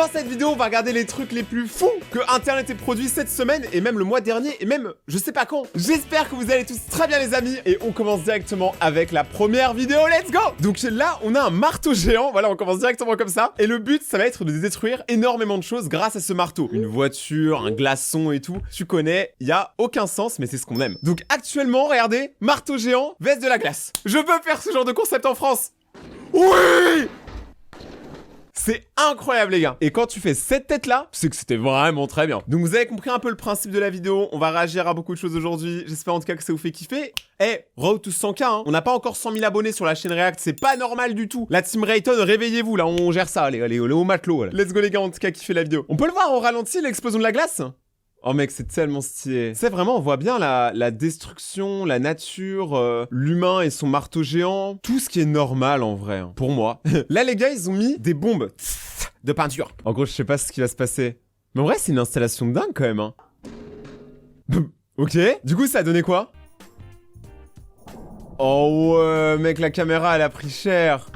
Dans cette vidéo, on va regarder les trucs les plus fous que Internet ait produit cette semaine et même le mois dernier et même je sais pas quand. J'espère que vous allez tous très bien les amis et on commence directement avec la première vidéo, let's go. Donc là, on a un marteau géant, voilà, on commence directement comme ça. Et le but, ça va être de détruire énormément de choses grâce à ce marteau. Une voiture, un glaçon et tout, tu connais, il y a aucun sens mais c'est ce qu'on aime. Donc actuellement, regardez, marteau géant, veste de la glace. Je peux faire ce genre de concept en France. Oui! C'est incroyable les gars. Et quand tu fais cette tête là, c'est que c'était vraiment très bien. Donc vous avez compris un peu le principe de la vidéo. On va réagir à beaucoup de choses aujourd'hui. J'espère en tout cas que ça vous fait kiffer. Road to 100K hein. On n'a pas encore 100 000 abonnés sur la chaîne React. C'est pas normal du tout. La team Rayton, réveillez-vous là. On gère ça. Allez au matelot. Là. Let's go les gars, en tout cas kiffez la vidéo. On peut le voir au ralenti l'explosion de la glace. Oh mec, c'est tellement stylé. C'est vraiment, on voit bien la destruction, la nature, l'humain et son marteau géant. Tout ce qui est normal en vrai, hein, pour moi. Là les gars, ils ont mis des bombes de peinture. En gros, je sais pas ce qui va se passer. Mais en vrai, c'est une installation de dingue quand même. Hein. Ok. Du coup, ça a donné quoi? Oh ouais, mec, la caméra, elle a pris cher.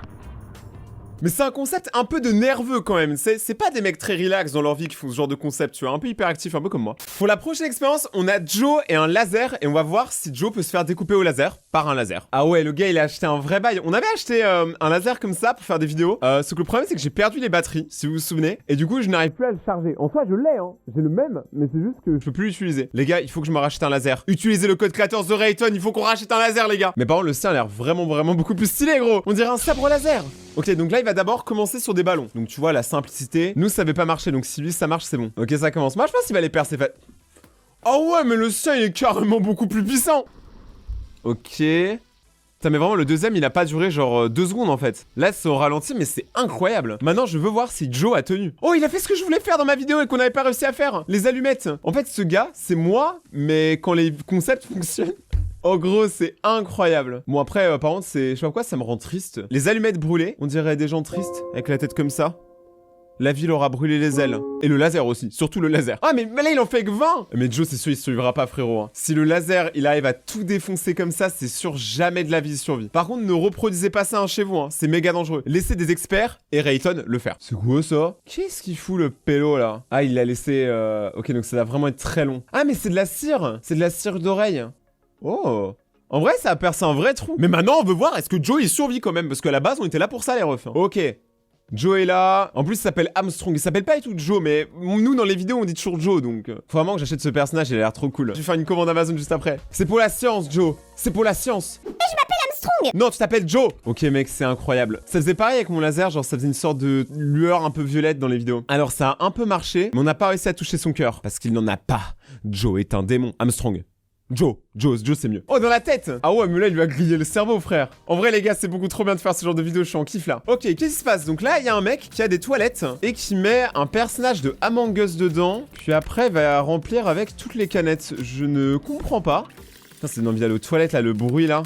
Mais c'est un concept un peu de nerveux quand même, c'est pas des mecs très relax dans leur vie qui font ce genre de concept, tu vois, un peu hyperactif, un peu comme moi. Pour la prochaine expérience, on a Joe et un laser, et on va voir si Joe peut se faire découper au laser par un laser. Ah ouais, le gars il a acheté un vrai bail. On avait acheté un laser comme ça pour faire des vidéos, sauf que le problème c'est que j'ai perdu les batteries, si vous vous souvenez, et du coup je n'arrive plus à le charger. En soi je l'ai, hein, j'ai le même, mais c'est juste que je peux plus l'utiliser. Les gars, il faut que je me rachète un laser. Utilisez le code créateur The Rayton, il faut qu'on rachète un laser les gars. Mais par contre le sien a l'air vraiment beaucoup plus stylé gros. On dirait un sabre laser. Ok, donc là, il va d'abord commencer sur des ballons. Donc, tu vois, la simplicité. Nous, ça avait pas marché, donc si lui, ça marche, c'est bon. Ok, ça commence. Moi, je pense qu'il va les percer. Oh ouais, mais le sien, il est carrément beaucoup plus puissant. Ok. Putain, mais vraiment, le deuxième, il a pas duré genre 2 secondes, en fait. Là, c'est au ralenti, mais c'est incroyable. Maintenant, je veux voir si Joe a tenu. Oh, il a fait ce que je voulais faire dans ma vidéo et qu'on n'avait pas réussi à faire. Les allumettes. En fait, ce gars, c'est moi, mais quand les concepts fonctionnent... Oh gros, c'est incroyable. Bon après, par contre, je sais pas pourquoi, ça me rend triste. Les allumettes brûlées, on dirait des gens tristes, avec la tête comme ça. La ville aura brûlé les ailes. Et le laser aussi, surtout le laser. Ah mais là, il en fait que 20. Mais Joe, c'est sûr, il survivra pas, frérot. Hein. Si le laser, il arrive à tout défoncer comme ça, c'est sûr, jamais de la vie il survit. Par contre, ne reproduisez pas ça hein, chez vous, hein. C'est méga dangereux. Laissez des experts et Rayton le faire. C'est quoi ça? Qu'est-ce qu'il fout le pélo là? Ah, il l'a laissé... Ok, donc ça va vraiment être très long. Ah mais c'est de la cire. C'est de la cire d'oreille. Oh. En vrai, ça a percé un vrai trou. Mais maintenant, on veut voir, est-ce que Joe, il survit quand même? Parce qu'à la base, on était là pour ça, les refs. Hein. Ok. Joe est là. En plus, il s'appelle Armstrong. Il s'appelle pas du tout Joe, mais nous, dans les vidéos, on dit toujours Joe, donc... Faut vraiment que j'achète ce personnage, il a l'air trop cool. Je vais faire une commande Amazon juste après. C'est pour la science, Joe. C'est pour la science. Mais je m'appelle Armstrong. Non, tu t'appelles Joe. Ok, mec, c'est incroyable. Ça faisait pareil avec mon laser, genre ça faisait une sorte de lueur un peu violette dans les vidéos. Alors, ça a un peu marché, mais on n'a pas réussi à toucher son cœur. Parce qu'il n'en a pas. Joe est un démon. Armstrong. Joe, c'est mieux. Oh, dans la tête. Ah ouais, mais là, il lui a grillé le cerveau, frère. En vrai, les gars, c'est beaucoup trop bien de faire ce genre de vidéo, je suis en kiff, là. Ok, qu'est-ce qui se passe? Donc là, il y a un mec qui a des toilettes et qui met un personnage de Among Us dedans, puis après, il va remplir avec toutes les canettes. Je ne comprends pas. Putain, c'est une envie d'aller aux toilettes, là, le bruit, là.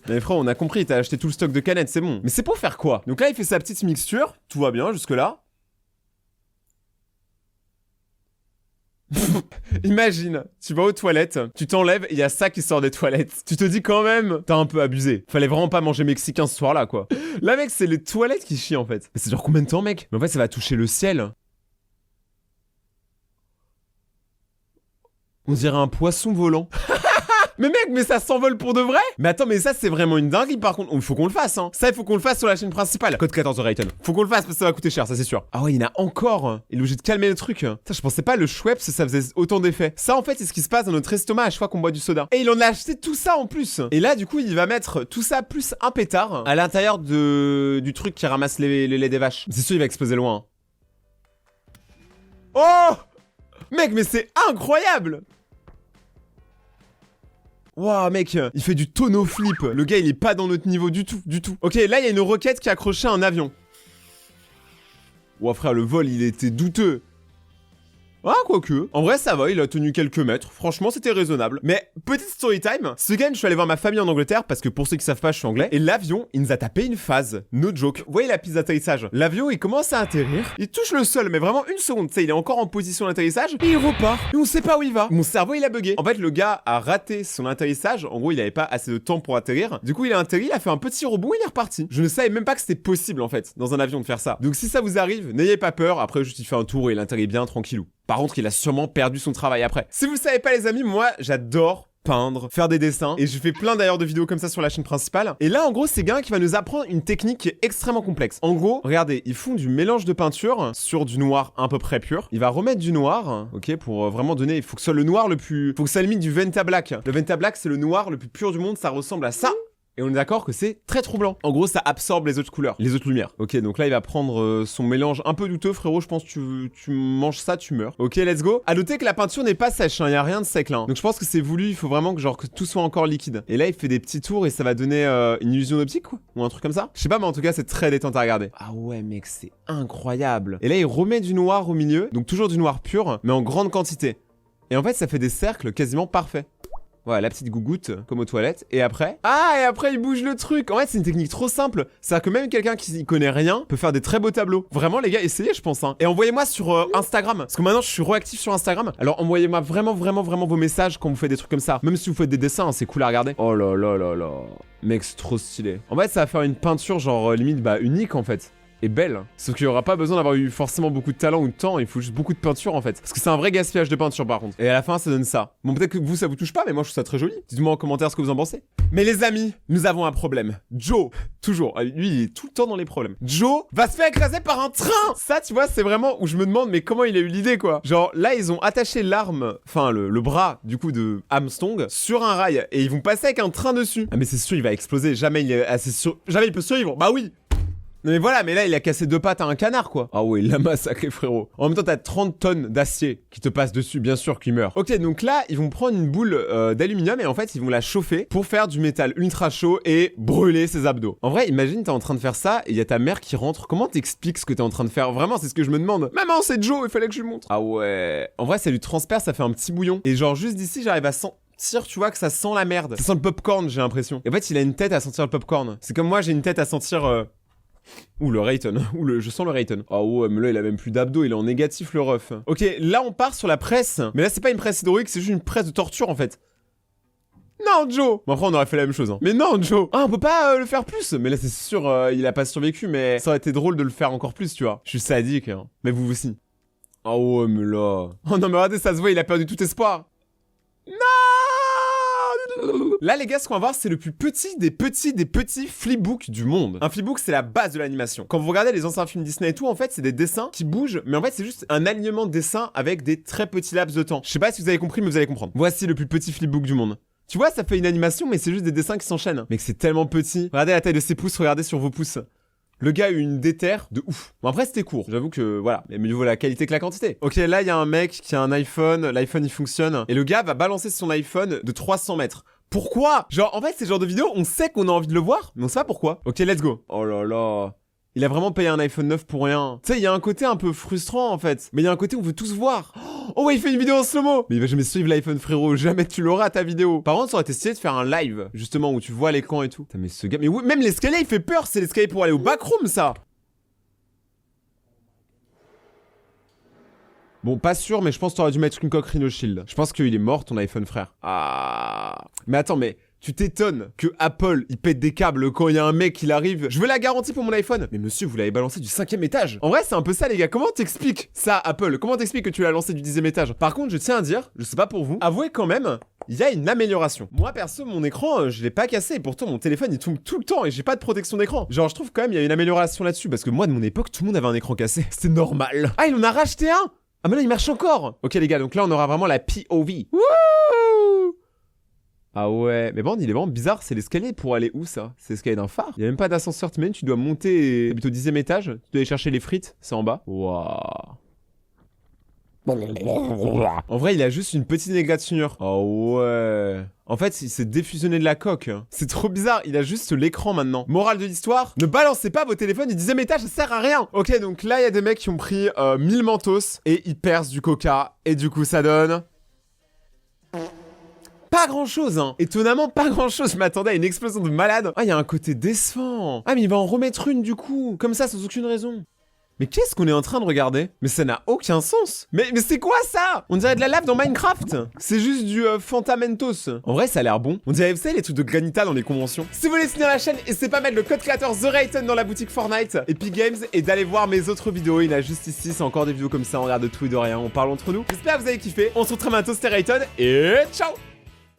Mais frère, on a compris, t'as acheté tout le stock de canettes, c'est bon. Mais c'est pour faire quoi? Donc là, il fait sa petite mixture, tout va bien jusque-là. Imagine, tu vas aux toilettes, tu t'enlèves et il y a ça qui sort des toilettes. Tu te dis quand même, t'as un peu abusé. Fallait vraiment pas manger mexicain ce soir-là, quoi. Là, mec, c'est les toilettes qui chient, en fait. Mais c'est genre combien de temps, mec? Mais en fait, ça va toucher le ciel. On dirait un poisson volant. Mais mec, mais ça s'envole pour de vrai? Mais attends, mais ça c'est vraiment une dinguerie par contre. Il faut qu'on le fasse hein. Ça il faut qu'on le fasse sur la chaîne principale. Code 14 de Rayton. Faut qu'on le fasse parce que ça va coûter cher, ça c'est sûr. Ah ouais, il y en a encore. Il est obligé de calmer le truc. Putain, je pensais pas le Schweppes ça faisait autant d'effets. Ça en fait c'est ce qui se passe dans notre estomac à chaque fois qu'on boit du soda. Et il en a acheté tout ça en plus. Et là du coup il va mettre tout ça plus un pétard à l'intérieur du truc qui ramasse les laits des vaches. C'est sûr il va exploser loin. Oh mec, mais c'est incroyable. Waouh mec, il fait du tonneau flip. Le gars il est pas dans notre niveau du tout. Ok, là il y a une roquette qui a accroché à un avion. Ouah frère, le vol il était douteux. Ah, quoique. En vrai, ça va, il a tenu quelques mètres. Franchement, c'était raisonnable. Mais, petite story time. Ce week-end, je suis allé voir ma famille en Angleterre parce que pour ceux qui savent pas, je suis anglais. Et l'avion, il nous a tapé une phase. No joke. Vous voyez la piste d'atterrissage? L'avion, il commence à atterrir. Il touche le sol, mais vraiment une seconde. Tu sais, il est encore en position d'atterrissage. Et il repart. Et on sait pas où il va. Mon cerveau, il a bugué. En fait, le gars a raté son atterrissage. En gros, il avait pas assez de temps pour atterrir. Du coup, il a atterri, il a fait un petit rebond, il est reparti. Je ne savais même pas que c'était possible, en fait, dans un avion de faire ça. Donc, si ça vous arrive, n'ayez pas peur. Après, juste, il fait un tour et il atterrit bien, tranquillou. Par contre, il a sûrement perdu son travail après. Si vous le savez pas, les amis, moi, j'adore peindre, faire des dessins, et je fais plein d'ailleurs de vidéos comme ça sur la chaîne principale. Et là, en gros, c'est Gain qui va nous apprendre une technique qui est extrêmement complexe. En gros, regardez, ils font du mélange de peinture sur du noir à peu près pur. Il va remettre du noir, ok, pour vraiment donner, il faut que ce soit le noir le plus... Faut que ça limite du Venta Black. Le Venta Black, c'est le noir le plus pur du monde, ça ressemble à ça. Et on est d'accord que c'est très troublant. En gros, ça absorbe les autres couleurs, les autres lumières. Ok, donc là, il va prendre son mélange un peu douteux, frérot. Je pense que tu manges ça, tu meurs. Ok, let's go. À noter que la peinture n'est pas sèche, hein. Il y a rien de sec là. Donc je pense que c'est voulu. Il faut vraiment que genre que tout soit encore liquide. Et là, il fait des petits tours et ça va donner une illusion d'optique, quoi, ou un truc comme ça. Je sais pas, mais en tout cas, c'est très détente à regarder. Ah ouais, mec, c'est incroyable. Et là, il remet du noir au milieu, donc toujours du noir pur, mais en grande quantité. Et en fait, ça fait des cercles quasiment parfaits. Voilà, la petite gougoute, comme aux toilettes. Et après... Ah, et après, il bouge le truc. En fait, c'est une technique trop simple. C'est-à-dire que même quelqu'un qui y connaît rien peut faire des très beaux tableaux. Vraiment, les gars, essayez, je pense. Hein. Et envoyez-moi sur Instagram. Parce que maintenant, je suis réactif sur Instagram. Alors, envoyez-moi vraiment vos messages quand vous faites des trucs comme ça. Même si vous faites des dessins, hein, c'est cool à regarder. Oh là là là là. Mec, c'est trop stylé. En fait, ça va faire une peinture, genre, limite, bah, unique, en fait. Et belle. Sauf qu'il n'y aura pas besoin d'avoir eu forcément beaucoup de talent ou de temps, il faut juste beaucoup de peinture en fait. Parce que c'est un vrai gaspillage de peinture par contre. Et à la fin ça donne ça. Bon peut-être que vous ça vous touche pas, mais moi je trouve ça très joli. Dites-moi en commentaire ce que vous en pensez. Mais les amis, nous avons un problème. Joe, toujours, lui il est tout le temps dans les problèmes. Joe va se faire écraser par un train. Ça tu vois c'est vraiment où je me demande mais comment il a eu l'idée quoi. Genre là ils ont attaché l'arme, enfin le bras du coup de Armstrong sur un rail. Et ils vont passer avec un train dessus. Ah mais c'est sûr il va exploser, jamais il est assez sûr. Jamais il peut survivre, bah oui. Mais voilà, mais là, il a cassé 2 pattes à un canard, quoi. Ah ouais, il l'a massacré, frérot. En même temps, t'as 30 tonnes d'acier qui te passent dessus, bien sûr qu'il meurt. Ok, donc là, ils vont prendre une boule d'aluminium et en fait, ils vont la chauffer pour faire du métal ultra chaud et brûler ses abdos. En vrai, imagine, t'es en train de faire ça et il y a ta mère qui rentre. Comment t'expliques ce que t'es en train de faire? Vraiment, c'est ce que je me demande. Maman, c'est Joe, il fallait que je lui montre. Ah ouais. En vrai, ça lui transperce, ça fait un petit bouillon. Et genre, juste d'ici, j'arrive à sentir, tu vois, que ça sent la merde. Ça sent le popcorn, j'ai l'impression. Et en fait, il a une tête à sentir le popcorn. C'est comme moi, j'ai une tête à sentir... Ouh le Rayton, je sens le Rayton. Oh ouais mais là il a même plus d'abdos, il est en négatif le ref. Ok là on part sur la presse. Mais là c'est pas une presse hydraulique, c'est juste une presse de torture en fait. Non Joe. Bon après on aurait fait la même chose hein. Mais non Joe. Ah on peut pas le faire plus. Mais là c'est sûr il a pas survécu. Mais ça aurait été drôle de le faire encore plus tu vois. Je suis sadique hein. Mais vous aussi. Oh ouais mais là. Oh non mais regardez ça se voit il a perdu tout espoir. Non. Là les gars ce qu'on va voir c'est le plus petit des petits flipbooks du monde. Un flipbook c'est la base de l'animation. Quand vous regardez les anciens films Disney et tout en fait c'est des dessins qui bougent. Mais en fait c'est juste un alignement de dessins avec des très petits laps de temps. Je sais pas si vous avez compris mais vous allez comprendre. Voici le plus petit flipbook du monde. Tu vois ça fait une animation mais c'est juste des dessins qui s'enchaînent. Mec c'est tellement petit. Regardez la taille de ses pouces, regardez sur vos pouces. Le gars a eu une déterre de ouf. Bon après c'était court, j'avoue que voilà, mais mieux vaut la qualité que la quantité. Ok là il y a un mec qui a un iPhone, l'iPhone il fonctionne. Et le gars va balancer son iPhone de 300 mètres. Pourquoi? Genre en fait c'est ce genre de vidéo, on sait qu'on a envie de le voir, mais on sait pas pourquoi. Ok let's go. Oh là là. Il a vraiment payé un iPhone 9 pour rien. Tu sais, il y a un côté un peu frustrant en fait. Mais il y a un côté où on veut tous voir. Oh ouais, il fait une vidéo en slow-mo. Mais il va jamais suivre l'iPhone frérot, jamais tu l'auras ta vidéo. Par contre, ça aurait été stylé de faire un live, justement, où tu vois l'écran et tout. Putain, mais ce gars, mais oui, même l'escalier il fait peur, c'est l'escalier pour aller au backroom ça. Bon, pas sûr, mais je pense que t'aurais dû mettre une coque Rhino Shield. Je pense qu'il est mort, ton iPhone, frère. Ah. Mais attends, mais tu t'étonnes que Apple, il pète des câbles quand il y a un mec qui arrive. Je veux la garantie pour mon iPhone. Mais monsieur, vous l'avez balancé du 5e étage. En vrai, c'est un peu ça, les gars. Comment t'expliques ça, Apple? Comment t'expliques que tu l'as lancé du 10e étage? Par contre, je tiens à dire, je sais pas pour vous, avouez quand même, il y a une amélioration. Moi, perso, mon écran, je l'ai pas cassé. Et pourtant, mon téléphone, il tombe tout le temps et j'ai pas de protection d'écran. Genre, je trouve quand même, il y a une amélioration là-dessus. Parce que moi, de mon époque, tout le monde avait un écran cassé. C'est normal. Ah, il en a racheté un. Ah mais là il marche encore. Ok les gars, donc là on aura vraiment la POV. Wouh. Ah ouais, mais bon il est vraiment bizarre, c'est l'escalier pour aller où ça? C'est l'escalier d'un phare. Il y a même pas d'ascenseur, tu dois monter, t'habites au 10e étage, tu dois aller chercher les frites, c'est en bas. Waouh. En vrai, il a juste une petite négature. Oh ouais. En fait, il s'est défusionné de la coque. C'est trop bizarre, il a juste l'écran maintenant. Morale de l'histoire, ne balancez pas vos téléphones du 10e étage, ça sert à rien. Ok, donc là, il y a des mecs qui ont pris 1000 mentos et ils percent du coca. Et du coup, ça donne... Pas grand chose, hein. Étonnamment, pas grand chose. Je m'attendais à une explosion de malade. Ah, il y a un côté décevant. Ah, mais il va en remettre une du coup. Comme ça, sans aucune raison. Mais qu'est-ce qu'on est en train de regarder? Mais ça n'a aucun sens. Mais c'est quoi ça? On dirait de la lave dans Minecraft. C'est juste du Fantamentos. En vrai, ça a l'air bon. On dirait, vous savez, les trucs de Granita dans les conventions. Si vous voulez soutenir la chaîne, n'hésitez pas à mettre le code créateur TheRayton dans la boutique Fortnite, Epic Games, et d'aller voir mes autres vidéos. Il y en a juste ici, c'est encore des vidéos comme ça, on regarde de tout et de rien, on parle entre nous. J'espère que vous avez kiffé. On se retrouve bientôt, c'était Rayton, et ciao!